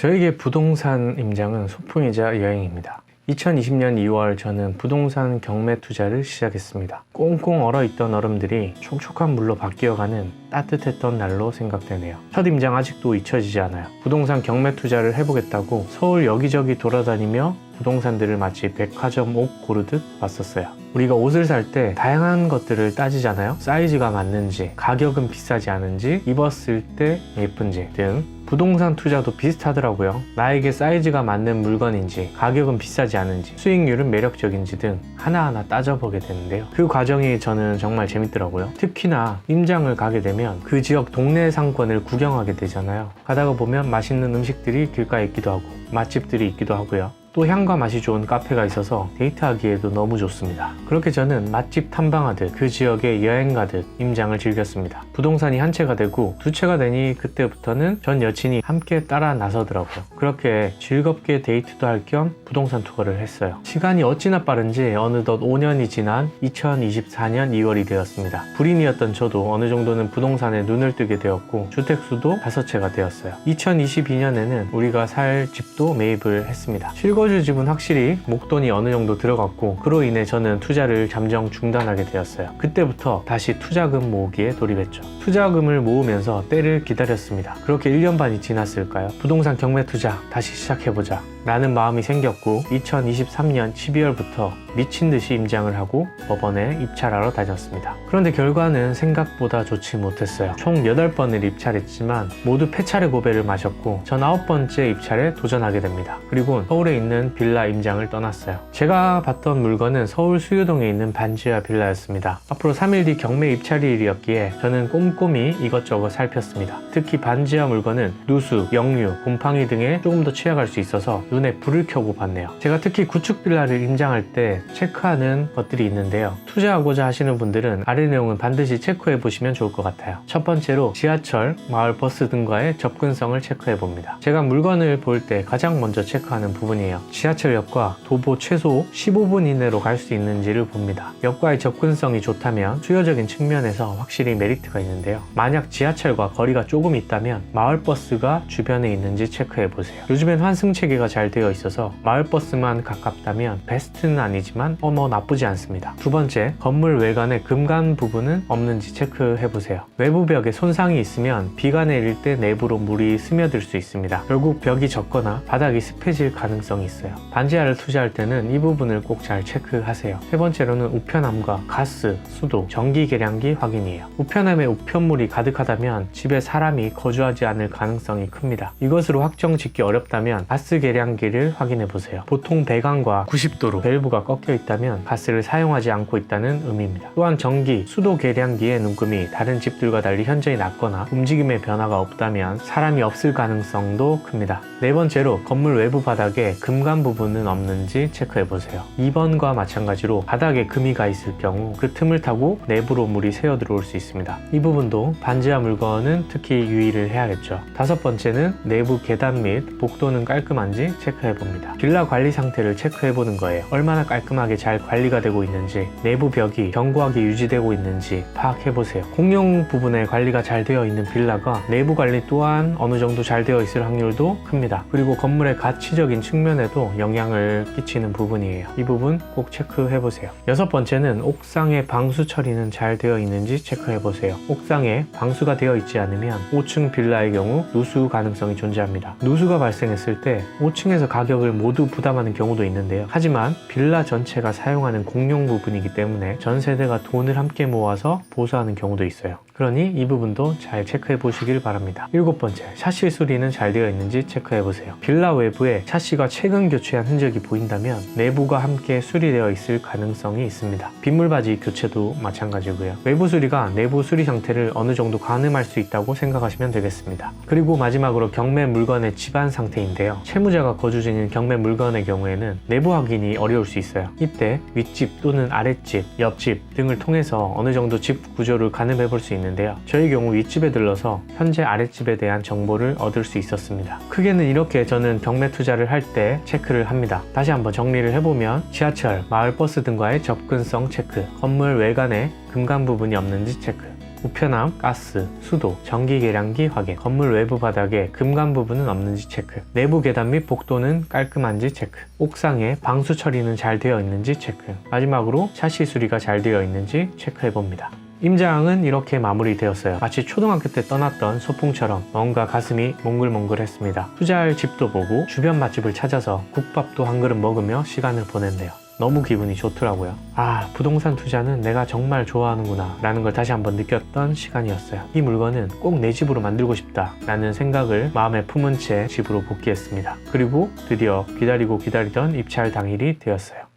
저에게 부동산 임장은 소풍이자 여행입니다. 2020년 2월 저는 부동산 경매 투자를 시작했습니다. 꽁꽁 얼어있던 얼음들이 촉촉한 물로 바뀌어가는 따뜻했던 날로 생각되네요. 첫 임장 아직도 잊혀지지 않아요. 부동산 경매 투자를 해보겠다고 서울 여기저기 돌아다니며 부동산들을 마치 백화점 옷 고르듯 봤었어요. 우리가 옷을 살 때 다양한 것들을 따지잖아요. 사이즈가 맞는지, 가격은 비싸지 않은지, 입었을 때 예쁜지 등. 부동산 투자도 비슷하더라고요. 나에게 사이즈가 맞는 물건인지, 가격은 비싸지 않은지, 수익률은 매력적인지 등 하나하나 따져보게 되는데요. 그 과정이 저는 정말 재밌더라고요. 특히나 임장을 가게 되면 그 지역 동네 상권을 구경하게 되잖아요. 가다가 보면 맛있는 음식들이 길가에 있기도 하고 맛집들이 있기도 하고요. 또 향과 맛이 좋은 카페가 있어서 데이트하기에도 너무 좋습니다. 그렇게 저는 맛집 탐방하듯 그 지역에 여행 가듯 임장을 즐겼습니다. 부동산이 한 채가 되고 두 채가 되니 그때부터는 전 여친이 함께 따라 나서더라고요. 그렇게 즐겁게 데이트도 할 겸 부동산 투어를 했어요. 시간이 어찌나 빠른지 어느덧 5년이 지난 2024년 2월이 되었습니다. 불인이었던 저도 어느 정도는 부동산에 눈을 뜨게 되었고 주택수도 5채가 되었어요. 2022년에는 우리가 살 집도 매입을 했습니다. 실거주 집은 확실히 목돈이 어느 정도 들어갔고 그로 인해 저는 투자를 잠정 중단하게 되었어요. 그때부터 다시 투자금 모으기에 돌입했죠. 투자금을 모으면서 때를 기다렸습니다. 그렇게 1년 반이 지났을까요? 부동산 경매 투자 다시 시작해보자 라는 마음이 생겼고 2023년 12월부터 미친듯이 임장을 하고 법원에 입찰하러 다녔습니다. 그런데 결과는 생각보다 좋지 못했어요. 총 8번을 입찰했지만 모두 폐차례 고배를 마셨고 전 9번째 입찰에 도전하게 됩니다. 그리고 서울에 있는 빌라 임장을 떠났어요. 제가 봤던 물건은 서울 수유동에 있는 반지하 빌라였습니다. 앞으로 3일 뒤 경매 입찰일이었기에 저는 꼼꼼히 이것저것 살폈습니다. 특히 반지하 물건은 누수, 역류, 곰팡이 등에 조금 더 취약할 수 있어서 눈에 불을 켜고 봤네요. 제가 특히 구축 빌라를 임장할 때 체크하는 것들이 있는데요. 투자하고자 하시는 분들은 아래 내용은 반드시 체크해 보시면 좋을 것 같아요. 첫 번째로 지하철, 마을버스 등과의 접근성을 체크해 봅니다. 제가 물건을 볼 때 가장 먼저 체크하는 부분이에요. 지하철역과 도보 최소 15분 이내로 갈 수 있는지를 봅니다. 역과의 접근성이 좋다면 수요적인 측면에서 확실히 메리트가 있는데요. 만약 지하철과 거리가 조금 있다면 마을버스가 주변에 있는지 체크해 보세요. 요즘엔 환승체계가 잘 되어 있어서 마을버스만 가깝다면 베스트는 아니지만 나쁘지 않습니다. 두 번째, 건물 외관의 금간 부분은 없는지 체크해 보세요. 외부 벽에 손상이 있으면 비가 내릴 때 내부로 물이 스며들 수 있습니다. 결국 벽이 젖거나 바닥이 습해질 가능성이 있어요. 반지하를 투자할 때는 이 부분을 꼭 잘 체크하세요. 세 번째로는 우편함과 가스, 수도, 전기 계량기 확인이에요. 우편함에 우편물이 가득하다면 집에 사람이 거주하지 않을 가능성이 큽니다. 이것으로 확정 짓기 어렵다면 가스 계량기를 확인해 보세요. 보통 배관과 90도로 밸브가 꺾여 있다면 가스를 사용하지 않고 있다는 의미입니다. 또한 전기, 수도 계량기의 눈금이 다른 집들과 달리 현저히 낮거나 움직임의 변화가 없다면 사람이 없을 가능성도 큽니다. 네 번째로 건물 외부 바닥에 금간 부분은 없는지 체크해 보세요. 2번과 마찬가지로 바닥에 금이 가 있을 경우 그 틈을 타고 내부로 물이 새어 들어올 수 있습니다. 이 부분도 반지하 물건은 특히 유의를 해야겠죠. 다섯 번째는 내부 계단 및 복도는 깔끔한지 체크해 봅니다. 빌라 관리 상태를 체크해 보는 거예요. 얼마나 깔끔하게 잘 관리가 되고 있는지, 내부 벽이 견고하게 유지되고 있는지 파악해 보세요. 공용 부분에 관리가 잘 되어 있는 빌라가 내부 관리 또한 어느 정도 잘 되어 있을 확률도 큽니다. 그리고 건물의 가치적인 측면에도 영향을 끼치는 부분이에요. 이 부분 꼭 체크해 보세요. 여섯 번째는 옥상의 방수 처리는 잘 되어 있는지 체크해 보세요. 옥상에 방수가 되어 있지 않으면 5층 빌라의 경우 누수 가능성이 존재합니다. 누수가 발생했을 때 5층에서 가격을 모두 부담하는 경우도 있는데요. 하지만 빌라 전체가 사용하는 공용 부분이기 때문에 전 세대가 돈을 함께 모아서 보수하는 경우도 있어요. 그러니 이 부분도 잘 체크해 보시길 바랍니다. 일곱 번째, 샤시 수리는 잘 되어 있는지 체크해 보세요. 빌라 외부에 샤시가 최근 교체한 흔적이 보인다면 내부가 함께 수리되어 있을 가능성이 있습니다. 빗물바지 교체도 마찬가지고요. 외부 수리가 내부 수리 상태를 어느 정도 가늠할 수 있다고 생각하시면 되겠습니다. 그리고 마지막으로 경매 물건의 집안 상태인데요. 채무자가 거주 중인 경매 물건의 경우에는 내부 확인이 어려울 수 있어요. 이때 윗집 또는 아랫집, 옆집 등을 통해서 어느 정도 집 구조를 가늠해 볼 수 있는데요. 저희 경우 윗집에 들러서 현재 아랫집에 대한 정보를 얻을 수 있었습니다. 크게는 이렇게 저는 경매 투자를 할 때 체크를 합니다. 다시 한번 정리를 해보면 지하철, 마을버스 등과의 접근성 체크, 건물 외관에 금간 부분이 없는지 체크, 우편함, 가스, 수도, 전기 계량기 확인, 건물 외부 바닥에 금간 부분은 없는지 체크, 내부 계단 및 복도는 깔끔한지 체크, 옥상에 방수 처리는 잘 되어 있는지 체크, 마지막으로 샤시 수리가 잘 되어 있는지 체크해봅니다. 임장은 이렇게 마무리되었어요. 마치 초등학교 때 떠났던 소풍처럼 뭔가 가슴이 몽글몽글했습니다. 투자할 집도 보고 주변 맛집을 찾아서 국밥도 한 그릇 먹으며 시간을 보냈네요. 너무 기분이 좋더라고요. 아, 부동산 투자는 내가 정말 좋아하는구나 라는 걸 다시 한번 느꼈던 시간이었어요. 이 물건은 꼭 내 집으로 만들고 싶다 라는 생각을 마음에 품은 채 집으로 복귀했습니다. 그리고 드디어 기다리던 입찰 당일이 되었어요.